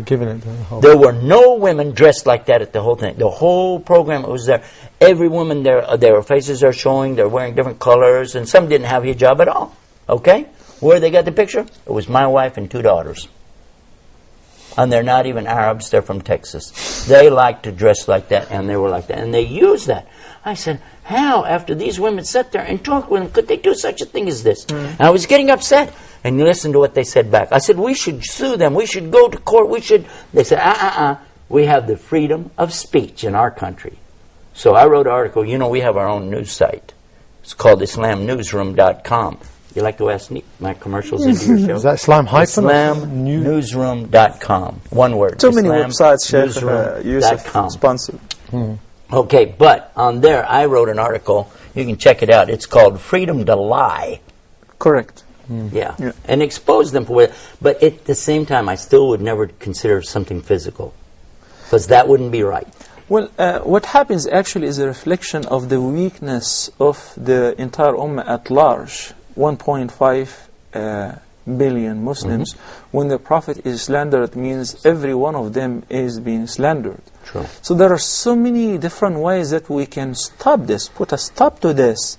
Giving it the whole. There were no women dressed like that at the whole thing. The whole program was there. Every woman there, their faces are showing. They're wearing different colors, and some didn't have hijab at all. Okay, where they got the picture? It was my wife and 2 daughters, and they're not even Arabs. They're from Texas. They like to dress like that, and they were like that, and they use that. I said, how, after these women sat there and talked with them, could they do such a thing as this? And I was getting upset. And you listen to what they said back. I said, we should sue them. We should go to court. We should. They said, we have the freedom of speech in our country. So I wrote an article. You know, we have our own news site. It's called IslamNewsroom.com. You like to ask my commercials into your show? Is that Islam hyphen? IslamNewsroom.com. One word. Too many websites, Sheikh Yusuf sponsored. Okay, but on there I wrote an article. You can check it out. It's called Freedom to Lie. Correct. Yeah, and expose them for it. But at the same time, I still would never consider something physical, because that wouldn't be right. Well, what happens actually is a reflection of the weakness of the entire ummah at large. 1.5 billion Muslims. When the Prophet is slandered, means every one of them is being slandered. True. So there are so many different ways that we can stop this, put a stop to this,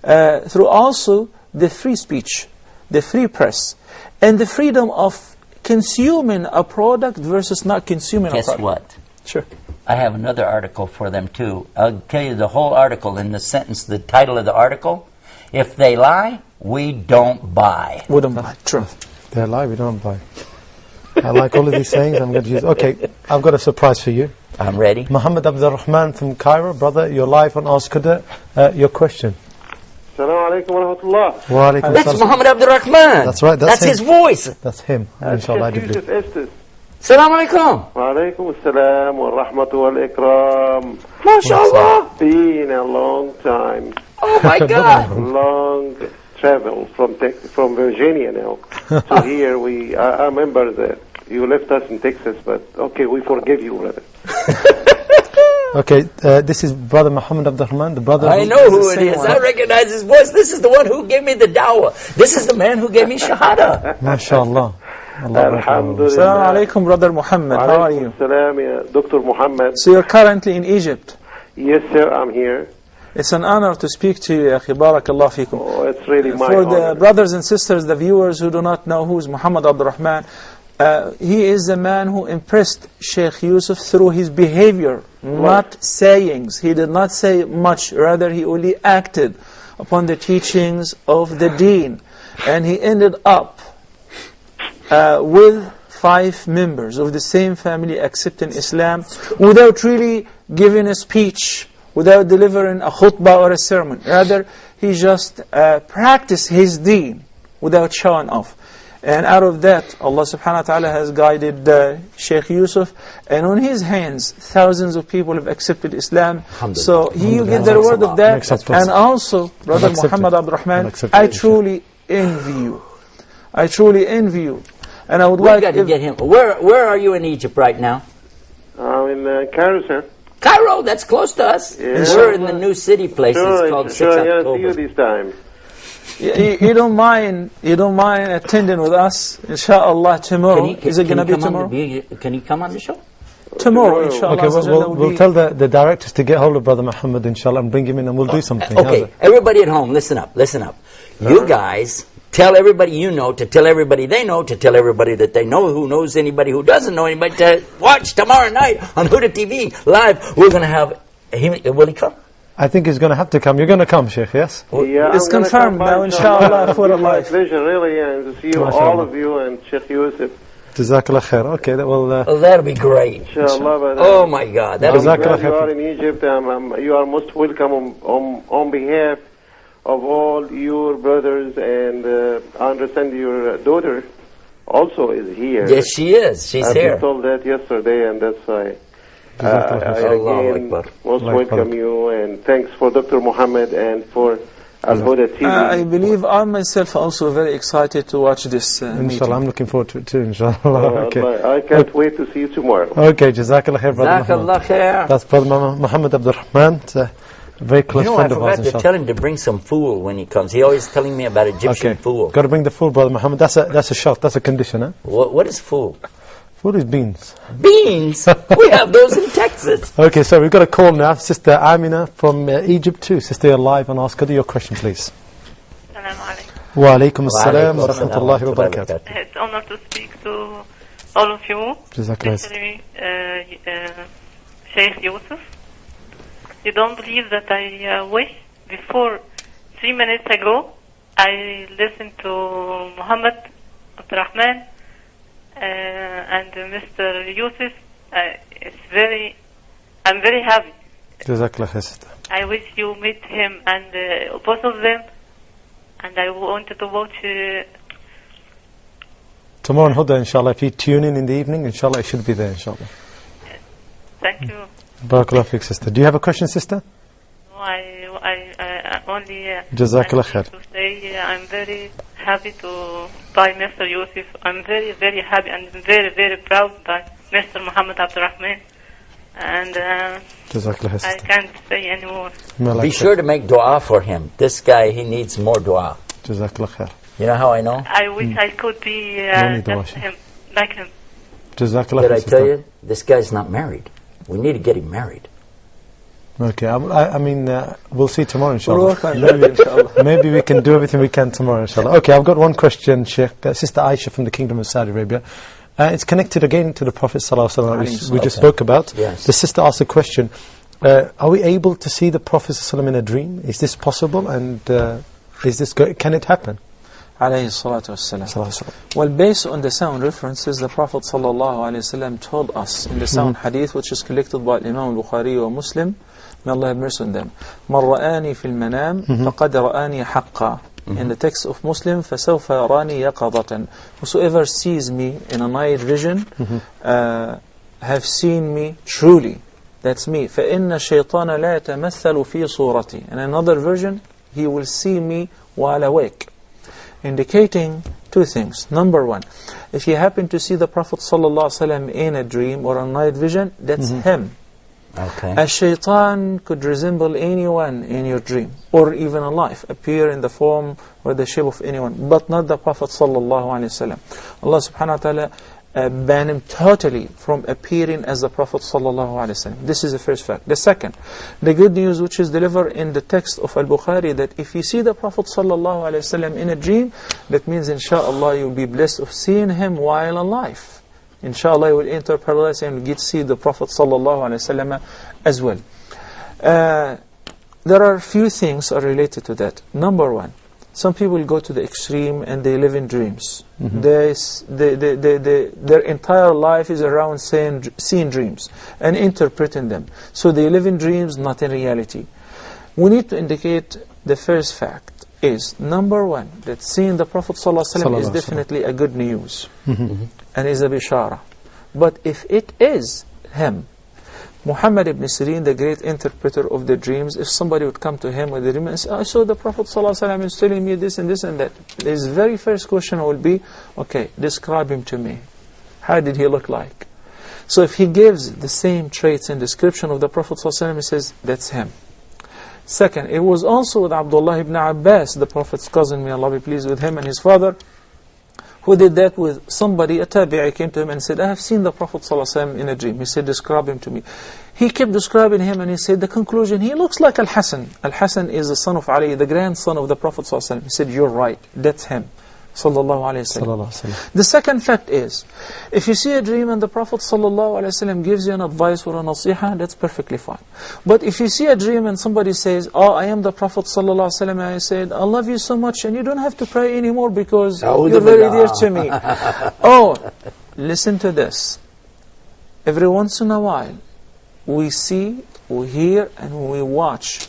through also the free speech, the free press, and the freedom of consuming a product versus not consuming a product. Guess what? Sure. I have another article for them too. I'll tell you the whole article in the sentence, the title of the article. If they lie, we don't buy. We don't buy. True. They lie, we don't buy. I like all of these sayings. I'm going to use. Okay, I've got a surprise for you. I'm ready. Muhammad Abdul Rahman from Cairo, brother. You're live on Ask Huda. Your question. Assalamu alaikum wa rahmatullah. Wa alaikum That's assalam. Muhammad Abdul Rahman. That's right. That's him. his voice. That's him. Inshallah, I do Yusuf believe. Estes. Assalamu alaikum. Wa alaikum assalam wa rahmatu wal ikram. MashaAllah. Been a long time. Oh my God. Long travel from Virginia now. So here I remember that you left us in Texas, but okay, we forgive you, brother. Okay, this is Brother Muhammad Abdul Rahman, the brother. I know who it is. I recognize his voice. This is the one who gave me the dawah. This is the man who gave me shahada. MashaAllah. Alhamdulillah. Assalamu alaikum, Brother Muhammad. How are you? Salam, Dr. Muhammad. So you're currently in Egypt. Yes, sir, I'm here. It's an honor to speak to you, Akhi. Barakallah fikum. Oh, it's really my For honor. the brothers and sisters, the viewers who do not know who is Muhammad Abdul Rahman, he is the man who impressed Sheikh Yusuf through his behavior, not sayings. He did not say much, rather he only acted upon the teachings of the deen. And he ended up with 5 members of the same family accepting Islam without really giving a speech, without delivering a khutbah or a sermon. Rather, he just practiced his deen without showing off. And out of that, Allah subhanahu wa ta'ala has guided Sheikh Yusuf, and on his hands, thousands of people have accepted Islam. So you get the reward of that. And also, Brother Muhammad Abdul Rahman, I truly envy you. I truly envy you. And I would like got to get him. Where are you in Egypt right now? I'm in Cairo, sir. Cairo, that's close to us. Yeah. We're in the new city place. It's called 6 October. October. See you this time. You don't mind attending with us, inshallah, tomorrow. Is it going to be tomorrow? Can he come on the show? Tomorrow, inshallah. Okay, we'll tell the directors to get hold of Brother Muhammad, inshallah, and bring him in, and we'll do something. Okay, everybody at home, listen up. You guys tell everybody you know to tell everybody they know to tell everybody that they know who knows anybody who doesn't know anybody to watch tomorrow night on Huda TV live. We're going to have him. Will he come? I think he's going to have to come. You're going to come, Sheikh, yes? Yeah, it's confirmed now, inshallah, for a life. Pleasure, really, and to see you, all of you, and Sheikh Yusuf. Jazakallah khair. Okay, that will... well, that'll be great. Inshallah. But, oh my God. I'm glad you are in Egypt. You are most welcome on behalf of all your brothers, and I understand your daughter also is here. Yes, she is. She's here. I told that yesterday, and that's why I again most welcome you, and thanks for Dr. Muhammad and for Al-Huda TV. I believe I myself also very excited to watch this meeting. Inshallah, I'm looking forward to it too, inshallah. Okay. I can't wait to see you tomorrow. Okay, Jazakallah khair, Brother Jazakallah khair. That's Brother Muhammad Abdul Rahman. A very close friend of ours, I forgot to tell him to bring some fool when he comes. He always telling me about Egyptian fool. Got to bring the fool, Brother Muhammad. That's a shart, that's a condition, huh? What is fool? What is beans? Beans? We have those in Texas. Okay, so we've got a call now. Sister Amina from Egypt too. Sister, you're live and ask her your question, please. Assalamu alaikum. Wa alaikum assalam wa rahmatullahi wa barakatuh. It's an honor to speak to all of you, Jazakallah. especially Sheikh Yusuf. You don't believe that I wish before 3 minutes ago I listened to Muhammad Abdurrahman and Mr. Yusuf. I'm very happy. Jazakallah khair, sister. I wish you meet him and both of them, and I wanted to watch. Tomorrow on Huda, inshallah, if you tune in the evening, inshallah, it should be there, inshallah. Thank you. Barakallah fiqh, sister. Do you have a question, sister? No, I only Jazakallah khair. to say I'm very happy to by Mr. Yusuf. I'm very, very happy and very, very proud by Mr. Muhammad Abdurrahman. And Jazakallah khair, I sister. can't say anymore. Be sure to make dua for him. This guy, he needs more dua. Jazakallah khair. You know how I know? I wish I could be need just dua. him, like him. Jazakallah Did khair, I sister. tell you? This guy's not married. We need to get him married. Okay, I mean, we'll see tomorrow, We'll inshallah. work on that, inshallah. Maybe we can do everything we can tomorrow, inshallah. Okay, I've got one question, Sheikh. Sister Aisha from the Kingdom of Saudi Arabia. It's connected again to the Prophet ﷺ, which we just spoke about. Yes. The sister asked a question. Are we able to see the Prophet ﷺ in a dream? Is this possible? And can it happen? Alayhi salatu wassalam. Well, based on the sound references, the Prophet ﷺ told us in the sound hadith, which is collected by Imam al-Bukhari or Muslim, may Allah have mercy on them, مَنْ رَآنِي فِي الْمَنَامِ فَقَدْ رَآنِي حَقًّا. In the text of Muslim, فَسَوْفَ يَرَانِي يَقَظَةً. Whosoever sees me in a night vision, have seen me truly. That's me. فَإِنَّ الشَّيْطَانَ لَا يَتَمَثَّلُ فِي صُورَتِي. In another version, he will see me while awake. Indicating two things. Number one, if you happen to see the Prophet ﷺ in a dream or a night vision, that's him. Okay. A shaitan could resemble anyone in your dream, or even alive, appear in the form or the shape of anyone, but not the Prophet ﷺ. Allah subhanahu wa ta'ala ban him totally from appearing as the Prophet ﷺ. This is the first fact. The second, the good news which is delivered in the text of Al-Bukhari, that if you see the Prophet ﷺ in a dream, that means inshallah you will be blessed of seeing him while alive. Inshallah you will enter paradise and get to see the Prophet ﷺ as well. There are a few things are related to that. Number one, some people go to the extreme and they live in dreams. Their entire life is around seeing dreams and interpreting them. So they live in dreams, not in reality. We need to indicate the first fact is, number one, that seeing the Prophet ﷺ is definitely a good news and is a bishara. But if it is him, Muhammad ibn Sirin, the great interpreter of the dreams, if somebody would come to him with a dream and say, I saw the Prophet ﷺ is telling me this and this and that, his very first question will be, okay, describe him to me. How did he look like? So if he gives the same traits and description of the Prophet ﷺ, he says, that's him. Second, it was also with Abdullah ibn Abbas, the Prophet's cousin, may Allah be pleased with him and his father, who did that with somebody. A tabi'i came to him and said, I have seen the Prophet ﷺ in a dream. He said, describe him to me. He kept describing him and he said, the conclusion, he looks like Al-Hasan. Al-Hasan is the son of Ali, the grandson of the Prophet ﷺ. He said, you're right, that's him. Sallallahu alayhi wa sallam. The second fact is, if you see a dream and the Prophet sallallahu alayhi wa sallam gives you an advice or a nasiha, that's perfectly fine. But if you see a dream and somebody says, oh, I am the Prophet sallallahu alayhi wa sallam, and I said, I love you so much and you don't have to pray anymore because you're very dear to me. Oh, listen to this. Every once in a while, we see, we hear, and we watch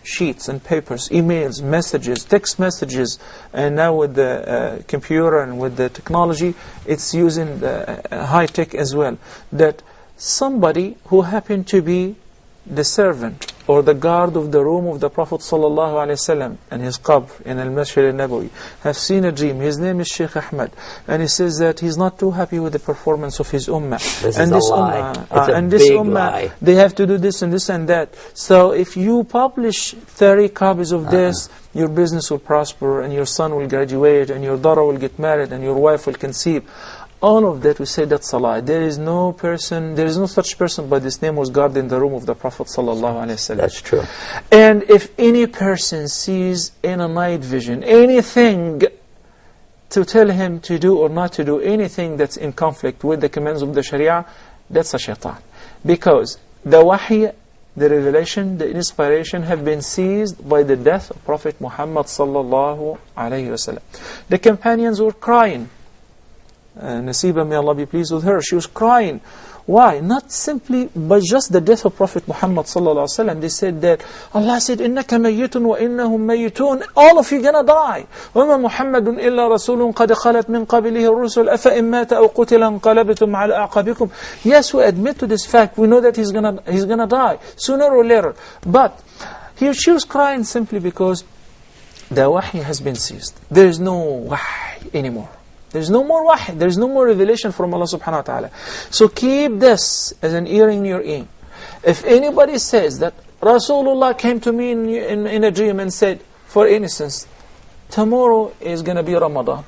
sheets and papers, emails, messages, text messages, and now with the computer and with the technology, it's using the high tech as well, that somebody who happened to be the servant or the guard of the room of the Prophet ﷺ and his qabr in Al-Masjid al-Nabawi have seen a dream. His name is Sheikh Ahmed, and he says that he's not too happy with the performance of his ummah. This is a lie. It's a big lie. They have to do this and this and that. So if you publish 30 copies of this, your business will prosper and your son will graduate and your daughter will get married and your wife will conceive. all of that, we say that's Salah. There is no such person, but his name was guarded in the room of the Prophet sallallahu alaihi wasallam. That's true. And if any person sees in a night vision anything to tell him to do or not to do, anything that's in conflict with the commands of the Sharia, that's a shaitan. Because the wahy, the revelation, the inspiration have been seized by the death of Prophet Muhammad sallallahu alaihi wasallam. The companions were crying. Nasiba, may Allah be pleased with her, she was crying. Why? Not simply by just the death of Prophet Muhammad sallallahu alaihi wasallam. They said that Allah said, "Innaka mayyitun wa innahum mayyitun." All of you gonna die. وَمَا مُحَمَّدٌ إِلَّا رَسُولٌ قَدْ خَلَتْ مِنْ قَبْلِهِ الرُّسُلُ أَفَإِن مَاتَ أَوْ قُتِلَ انقلبتم على أعقابكم. Yes, we admit to this fact. We know that he's gonna die sooner or later. But she was crying simply because the wahy has been seized. There is no wahy anymore. There's no more wahy. There's no more revelation from Allah subhanahu wa ta'ala. So keep this as an ear in your ear. If anybody says that Rasulullah came to me in a dream and said, for instance, tomorrow is going to be Ramadan.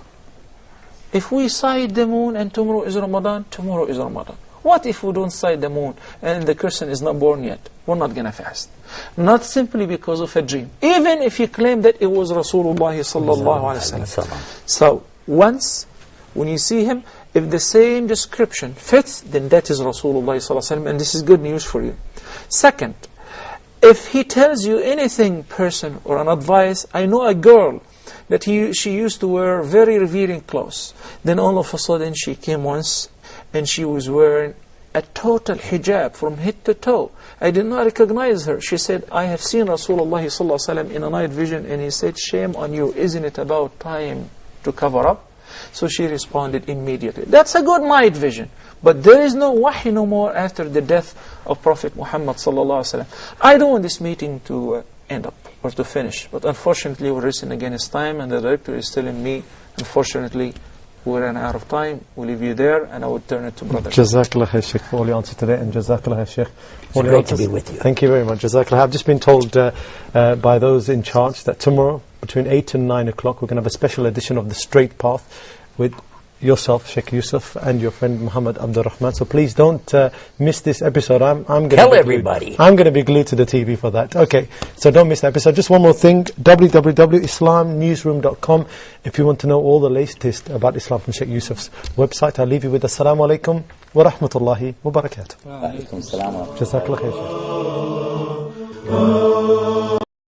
If we sight the moon and tomorrow is Ramadan, tomorrow is Ramadan. What if we don't sight the moon and the person is not born yet? We're not going to fast. Not simply because of a dream. Even if you claim that it was Rasulullah sallallahu alaihi wasallam. So once, when you see him, if the same description fits, then that is Rasulullah sallallahu alaihi wasallam, and this is good news for you. Second, if he tells you anything, person or an advice, I know a girl that she used to wear very revealing clothes. Then all of a sudden she came once and she was wearing a total hijab from head to toe. I did not recognize her. She said, I have seen Rasulullah sallallahu alaihi wasallam in a night vision, and he said, shame on you, isn't it about time to cover up? So she responded immediately. That's a good night vision. But there is no wahy no more after the death of Prophet Muhammad sallallahu alaihi wasallam. I don't want this meeting to end up or to finish. But unfortunately, we're racing against time, and the director is telling me, unfortunately, we ran out of time. We'll leave you there, and I will turn it to Brother. Jazakallah khair, Sheikh, for all your answers today, and Jazakallah khair, Sheikh. It's great to be with you. Thank you very much. Jazakallah. I've just been told by those in charge that tomorrow, between 8 and 9 o'clock, we're going to have a special edition of The Straight Path with yourself, Sheikh Yusuf, and your friend Muhammad Abdul Rahman. So please don't miss this episode. I'm going to tell everybody. I'm going to be glued to the TV for that. Okay, so don't miss the episode. Just one more thing, www.islamnewsroom.com. If you want to know all the latest about Islam from Sheikh Yusuf's website, I'll leave you with Assalamu alaikum wa rahmatullahi wa barakatuh. Wa alaikum salam. Jazakallah khair, Sheikh.